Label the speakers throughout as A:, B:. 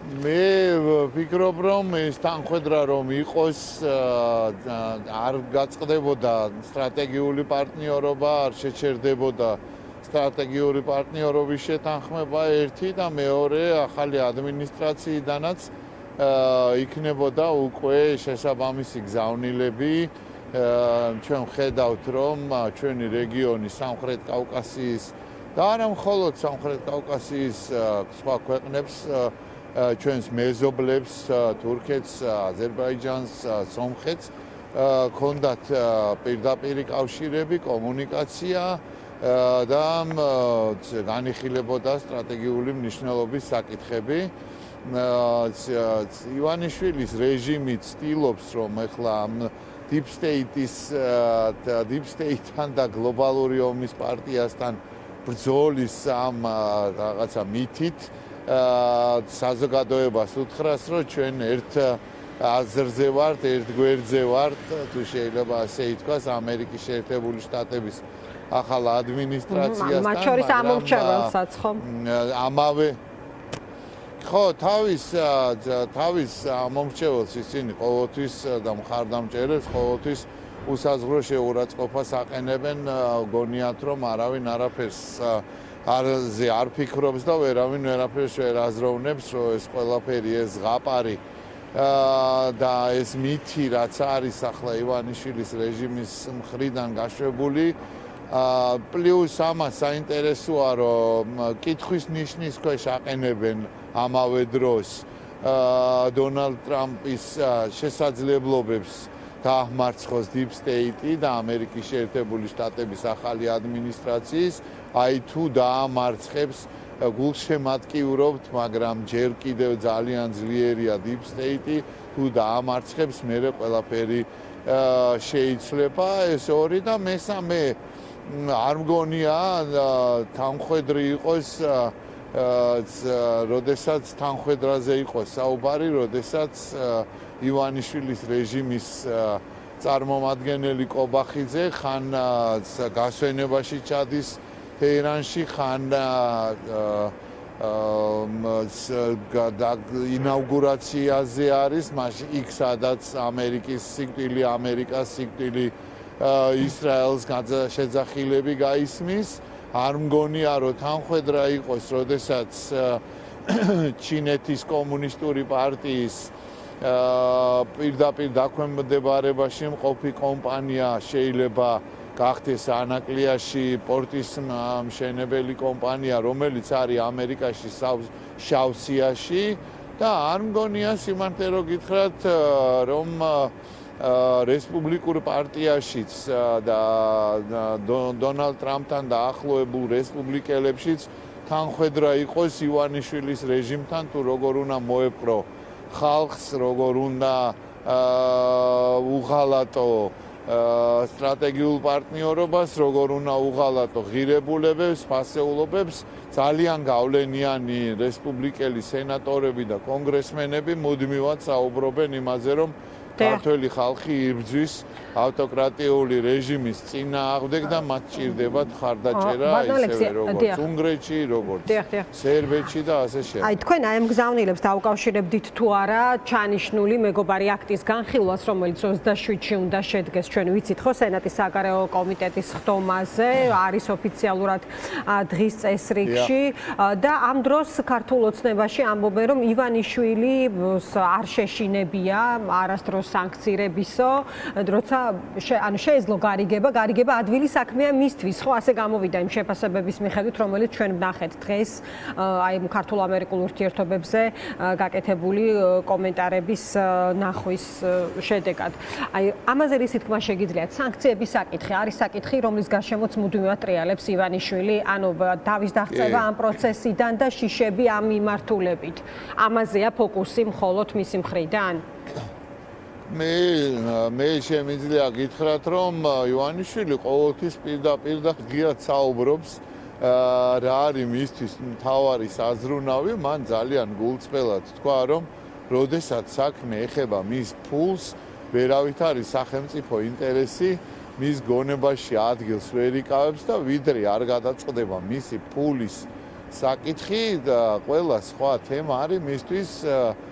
A: მე ვფიქრობ, რომ ეს თანხwebdriver რომ იყოს არ გაწყდებოდა სტრატეგიული პარტნიორობა, არ შეჩერდებოდა სტრატეგიული პარტნიორობის შეთანხმება ერთი და მეორე ახალი ადმინისტრაციიდანაც იქნებოდა უკვე შესაბამისი გზავნილები. ჩვენ ხედავთ, რომ ჩვენი რეგიონი სამხრეთ კავკასიის და არა მხოლოდ სამხრეთ კავკასიის სხვა ქვეყნებს ჩვენს მეზობლებს, თურქეთს, აზერბაიჯანს, სომხეთს ქონდათ პირდაპირი კავშირები, კომუნიკაცია და განიხილებოდა სტრატეგიული მნიშვნელობის საკითხები. ივანიშვილის რეჟიმი ცდილობს, რომ ეხლა Deep State-თან და გლობალური ომის პარტიასთან ბრძოლის ამ რაღაცა მითით საზოგადოებას უთხრას, რომ ჩვენ ერთ აზრზე ვართ, ერთ გვერდზე ვართ, თუ შეიძლება ასე ითქვას, ამერიკის შეერთებული შტატების ახალ ადმინისტრაციასთან,
B: მათ შორის ამორჩეველსაც, ხო?
A: ამავე ხო, თავის ამომრჩეველს ისინი ყოველთვის და მხარდამჭერებს ყოველთვის უსაზღვრო შეურაცხყოფას აყენებენ, გონიათ, რომ არავინ არაფერს არ ფიქრობს და ვერავინ ვერაფერს ვერ აზროვნებს, რომ ეს ყველაფერი ეს ზღაპარი და ეს მითი, რაც არის ახლა ივანიშვილის რეჟიმის მხრიდან გაშვებული, პლუს ამას საინტერესოა, რომ კითხვის ნიშნის ქვეშ აყენებენ ამავე დროს დონალდ ტრამპის შესაძლებლობებს დაამარცხოს Deep State და ამერიკის შეერთებული შტატების ახალი ადმინისტრაციის, აი თუ დაამარცხებს გულშემატკივრობთ, მაგრამ ჯერ კიდევ ძალიან ძლიერია Deep State, თუ დაამარცხებს, მერე ყველაფერი შეიძლება. ეს ორი და მესამე არ მგონია თანხwebdriver იყოს როდესაც თანხwebdriverზე იყოს საუბარი, როდესაც ივანიშვილის რეჟიმის წარმომადგენელი კობახიძე ხან გასვენებაში ჩადის თეირანში, ხან ინაუგურაციაზე არის, მაშინ იქ სადაც ამერიკის სიკვდილი, ამერიკას სიკვდილი, ისრაელს შეძახილები გაისმის. არ მგონია, რომ თანხwebdriver იყოს, როდესაც ჩინეთის კომუნისტური პარტიის პირდაპირ დაქვემდებარებაში მყოფი კომპანია შეიძლება გახდეს ანაკლიაში პორტის მშენებელი კომპანია, რომელიც არის ამერიკაში შავსიაში და არ მგონია სიმართლე რომ გითხრათ, რომ რესპუბლიკურ პარტიაშიც და დონალდ ტრამპთან დაახლოებულ რესპუბლიკელებშიც თანხwebdriver იყოს ივანიშვილის რეჟიმთან, თუ როგორ უნდა მოეპყრო ხალხს, როგორ უნდა უღალატო სტრატეგიულ პარტნიორობას, როგორ უნდა უღალატო ღირებულებებს, ფასეულობებს. ძალიან გავლენიანი რესპუბლიკელი სენატორები და კონგრესმენები მუდმივად საუბრობენ იმაზე, რომ ქართველი ხალხი იბრძვის ავტოკრატიული რეჟიმის წინააღმდეგ და მათ ჭირდებათ ხარდაჭერა ისევე როგორც უნგრეთში, როგორც სერბეთში და ასე შემდეგ.
B: აი თქვენ აი ამ გზავნილებს დაუკავშირებდით თუ არა ჩანიშნული მეგობარი აქტის განხილვას, რომელიც 27-ში უნდა შედგეს, ჩვენ ვიცით ხო სენატის საგარეო კომიტეტის ხდომაზე, არის ოფიციალურად დღის წესრიგში და ამ დროს ქართულ ოცნებაში ამბობენ, რომ ივანიშვილი არ შეშინებია არასდროს სანქცირებისო, როცა შეეძლო გარიგება ადვილი საქმეა მისთვის, ხო, ასე გამოვიდა იმ შეფასებების მიხედვით, რომელიც ჩვენ ვნახეთ დღეს აი ქართულ ამერიკულ ურთიერთობებზე გაკეთებული კომენტარების ნახვის შედეგად. აი ამაზე რისი თქმა შეგიძლიათ? სანქციების საკითხი არის საკითხი, რომლის გარშემოც მუდმივად ტრიალებს ივანიშვილი, ანუ თავის დაღწევა ამ პროცესიდან და შიშები ამ მიმართულებით. ამაზეა ფოკუსი მხოლოდ მისი მხრიდან?
A: მე შემიძლია გითხრათ, რომ ივანიშვილი ყოველთვის პირდაპირ და ღიად საუბრობს რა არის მისთვის მთავარი საზრუნავი, მან ძალიან გულწრფელად თქვა, რომ როდესაც საქმე ეხება მის ფულს, ვერავით არის სახელმწიფო ინტერესი, მის გონებაში ადგილს ვერ იკავებს და ვიდრე არ გადაწყდება მისი ფულის საკითხი და ყველა სხვა თემა არის მისთვის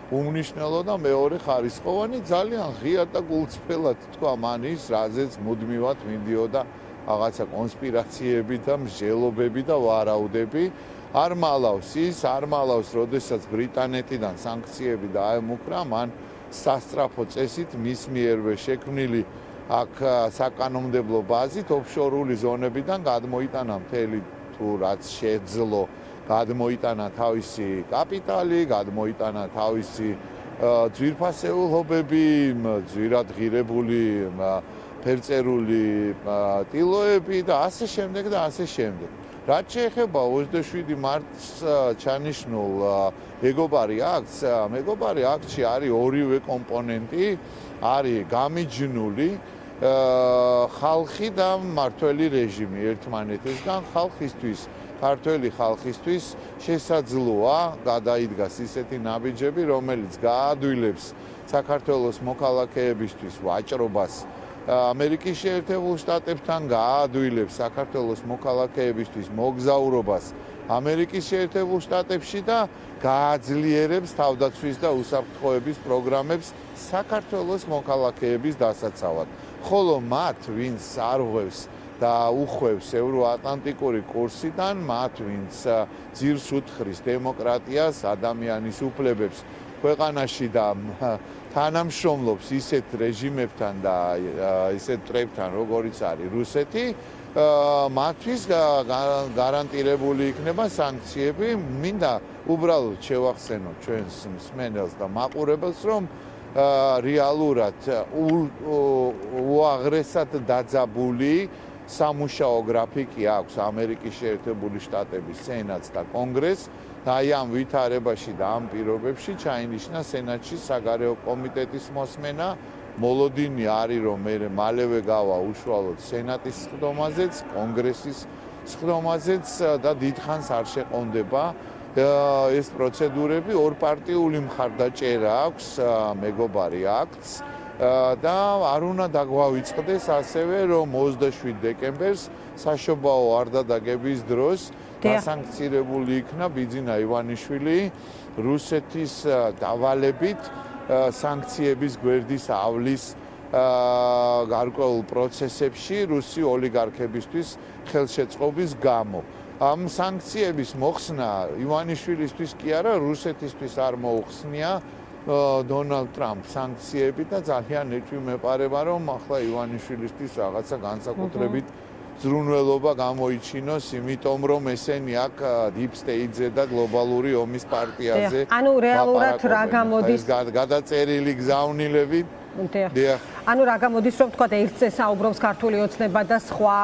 A: უმნიშვნელო და მეორე ხარისხოვანი, ძალიან ღიად და გულწრფელად თქვა მან ის, რაზეც მუდმივად მიდიოდა რაღაცა კონსპირაციები და მსჯელობები და ვარაუდები. არ მალავს ის, არ მალავს, როდესაც ბრიტანეთიდან სანქციები დაემუქრა, მან სასწრაფო წესით მის მიერვე შექმნილი აქ საკანონმდებლო ბაზით ოფშორული ზონებიდან გადმოიტანა მთელი თუ რაც შეძლო, გადმოიტანა თავისი კაპიტალი, გადმოიტანა თავისი ძვირფასეულობები, ძვირად ღირებული ფერწერული ტილოები და ასე შემდეგ და ასე შემდეგ. რაც შეეხება 27 მარტს ჩანიშნულ მეგობარი აქტს, მეგობარი აქტში არის ორივე კომპონენტი, არის გამიჯნული ხალხი და მმართველი რეჟიმი ერთმანეთისგან ხალხისთვის, ქართველი ხალხისთვის შესაძლოა გადაიდგას ისეთი ნაბიჯები, რომელიც გაადვილებს საქართველოს მოქალაქეებისთვის ვაჭრობას ამერიკის შეერთებულ შტატებთან, გაადვილებს საქართველოს მოქალაქეებისთვის მოგზაურობას ამერიკის შეერთებულ შტატებში და გააძლიერებს თავდაცვის და უსაფრთხოების პროგრამებს საქართველოს მოქალაქეების დასაცავად. ხოლო მათ, ვინც არღვევს და უხვევს ევროატლანტიკური კურსიდან, მათ, ვინც ძირს უთხრის დემოკრატიას, ადამიანის უფლებებს ქვეყანაში და თანამშრომლობს ისეთ რეჟიმებთან და ისეთ წრეებთან, როგორიც არის რუსეთი, მათთვის გარანტირებული იქნება სანქციები. მინდა უბრალოდ შევახსენოთ ჩვენს მსმენელს და მაყურებელს, რომ რეალურად უაღრესად დაძაბული სამუშაო გრაფიკი აქვს ამერიკის შეერთებული შტატების სენატს და კონგრესს და აი ამ ვითარებაში და ამ პირობებში ჩაინიშნა სენატში საგარეო კომიტეტის მოსმენა. მოლოდინი არის, რომ მალევე გავა უშუალოდ სენატის სხდომაზეც, კონგრესის სხდომაზეც და დიდხანს არ შეყონდება ეს პროცედურები. ორპარტიული მხარდაჭერა აქვს მეგობარი აქტს და არ უნდა დაგვავიწყდეს ასევე, რომ 27 დეკემბერს საშობაო არდადაგების დროს დასანქცირებული იქნა ბიძინა ივანიშვილი რუსეთის დავალებით სანქციების გვერდის ავლის გარკვეულ პროცესებში რუსი ოლიგარქებისთვის ხელშეწყობის გამო. ამ სანქციების მოხსნა ივანიშვილისთვის კი არა, რუსეთისთვის არ მოუხსნია დონალდ ტრამპ სანქციები და ძალიან ეჭვი მეპარება, რომ ახლა ივანიშვილისთვის რაღაცა განსაკუთრებით ზრუნველობა გამოიჩინოს, იმიტომ რომ ესენი აქ დიპ სტეიტზე და გლობალური ომის პარტიაზე.
B: ანუ რეალურად რა გამოდის
A: გადაწერილი გზავნილებით.
B: ანუ რა გამოდის, რომ თქვა ერთზე საუბრობს ქართული ოცნება და სხვა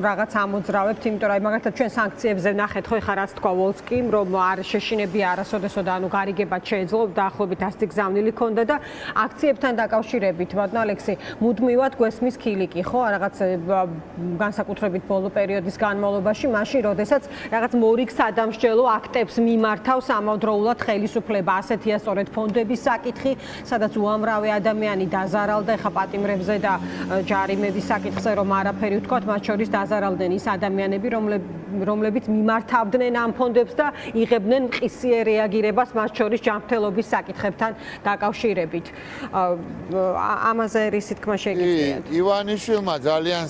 B: რაღაც ამოძრავებთ, იმიტომ რომ მაგალითად ჩვენ სანქციებზე ნახეთ, ხო ხა რაც თქვა ვოლსკიმ, რომ არ შეშინებია არასოდესო და ანუ გარიგებად შეეძლო დაახლოებით 100 გზავნილი ქონდა და აქციებთან დაკავშირებით, ბატონ ალექსი, მუდმივად გვესმის ქილიკი, ხო, რაღაც განსაკუთრებით ბოლო პერიოდის განმავლობაში, მაშინ, როდესაც რაღაც მორიგ სადამსჯელო აქტებს მიმართავს ამავდროულად ხელისუფლება, ასეთია სწორედ ფონდების საკითხი, სადაც უამრავი ადამიანი დაზარალდა, ეხა პატიმრებზე და ჯარიმების საკითხზე რომ არაფერი ვთქვათ, მათ შორის დაზარალდნენ ის ადამიანები, რომლებიც მიმართავდნენ ამ ფონდებს და იღებდნენ მყისიერ რეაგირებას მათ შორის ჯანმრთელობის საკითხებთან დაკავშირებით. ამაზე რისი თქმა შეგიძლიათ?
A: ივანიშვილმა ძალიან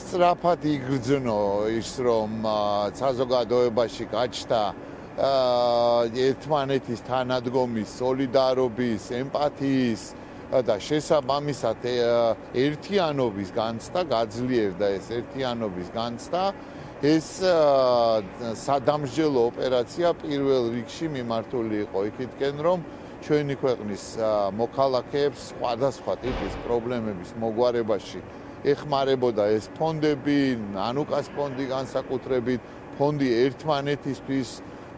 A: სწრაფად იგრძნო ის, რომ საზოგადოებაში გაჩნდა ერთმანეთის თანადგომის, სოლიდარობის, ემპათიის და შესაბამისად ერთიანობის განცდა გაძლიერდა ეს ერთიანობის განცდა. ეს სადამსჯელო ოპერაცია პირველ რიგში მიმართული იყო იქითკენ, რომ ჩვენი ქვეყნის მოქალაქეებს სხვადასხვა ტიპის პრობლემების მოგვარებაში ეხმარებოდა ეს ფონდები, ანუკას ფონდი განსაკუთრებით, ფონდი ერთმანეთისთვის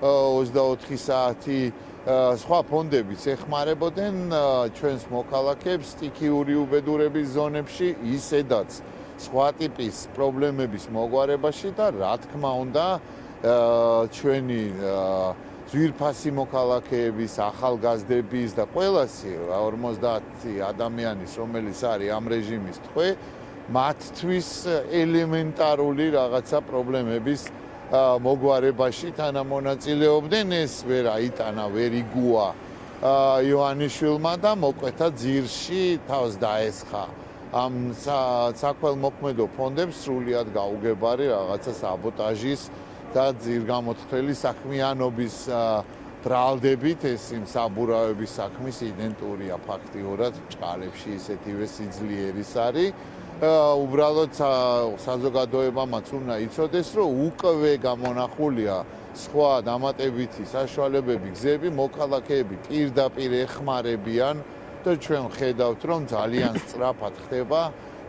A: 24 საათი, სხვა ფონდებიც ეხმარებოდნენ ჩვენს მოქალაქეებს სტიქიური უბედურების ზონებში, ისედაც სხვა ტიპის პრობლემების მოგვარებაში და რა თქმა უნდა ჩვენი ძვირფასი მოქალაქეების, ახალგაზრდების და ყველასი 50 ადამიანის, რომელიც არის ამ რეჟიმის თვე, მათთვის ელემენტარული რაღაცა პრობლემების მოგვარებაში თანამონაწილეობდნენ, ეს ვერ აიტანა, ვერ იგუა ივანიშვილმა და მოკვეთა ძირში თავს დაესხა. ამ საქველმოქმედო ფონდებს სრულიად გაუგებარი რაღაცა საბოტაჟის და ძირგამოთხრელი საქმიანობის ბრალდებით ეს იმ საბურავების საქმის იდენტურია ფაქტიურად ბჭყალებში ისეთივე სიძლიერის არის. უბრალოდ საზოგადოებამაც უნდა იცოდეს, რომ უკვე გამონახულია სხვა დამატებითი საშუალებები, გზები, მოქალაქეები პირდაპირ ეხმარებიან და ჩვენ ხედავთ, რომ ძალიან სწრაფად ხდება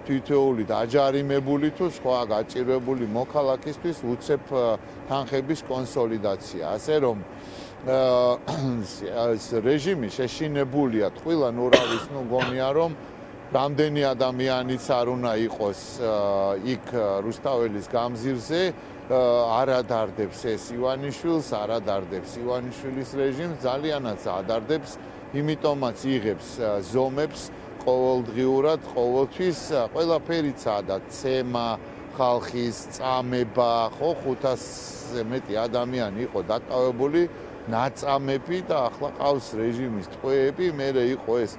A: თითოეული დაჯარიმებული თუ სხვა გაჭირვებული მოქალაქისთვის უცებ თანხების კონსოლიდაცია. ასე რომ რეჟიმი შეშინებულია ტყუილან ურავის, გონია რომ რამდენი ადამიანიც არ უნდა იყოს იქ რუსთაველის გამზირზე, არ ადარდებს ეს ივანიშვილს, არ ადარდებს ივანიშვილის რეჟიმს, ძალიანაც ადარდებს, იმიტომაც იღებს ზომებს ყოველდღიურად, ყოველთვის ყველაფერიცაა და ცემა, ხალხის წამება, ხო 500-ზე მეტი ადამიანი იყო დაკავებული, ნაწამები და ახლა ყავს რეჟიმის ტყვეები, მერე იყო ეს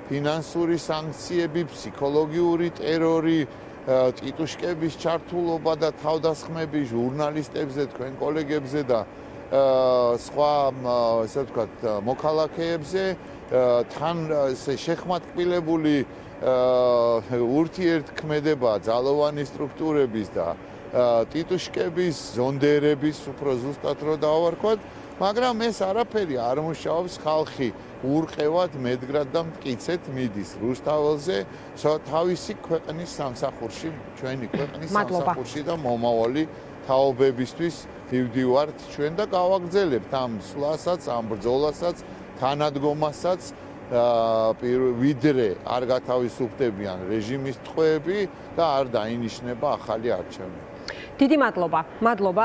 A: ფინანსური სანქციები, ფსიქოლოგიური ტერორი, ტიტუშკების ჩართულობა და თავდასხმები ჟურნალისტებზე, თქვენ კოლეგებზე და სხვა, ესე ვთქვათ, მოქალაქეებზე, თან შეხმატკბილებული ურთიერთქმედება ძალოვანი სტრუქტურების და ტიტუშკების, ზონდერების, უფრო ზუსტად რო დავარქვათ, მაგრამ ეს არაფერი არ მუშაობს, ხალხი ურყევად, მედგრად და მტკიცეთ მიდის რუსთაველზე, თავისი ქვეყნის სამსახურში, ჩვენი ქვეყნის სამსახურში და მომავალი თაობებისთვის მივდივართ ჩვენ და გავაგრძელებთ ამ სვლასაც, ამ ბრძოლასაც, თანადგომასაც, ვიდრე არ გათავისუფლებიან რეჟიმის ტყვეები და არ დაინიშნება ახალი არჩევნები.
B: დიდი მადლობა. მადლობა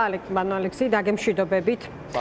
B: ალექსი დაგემშვიდობებით.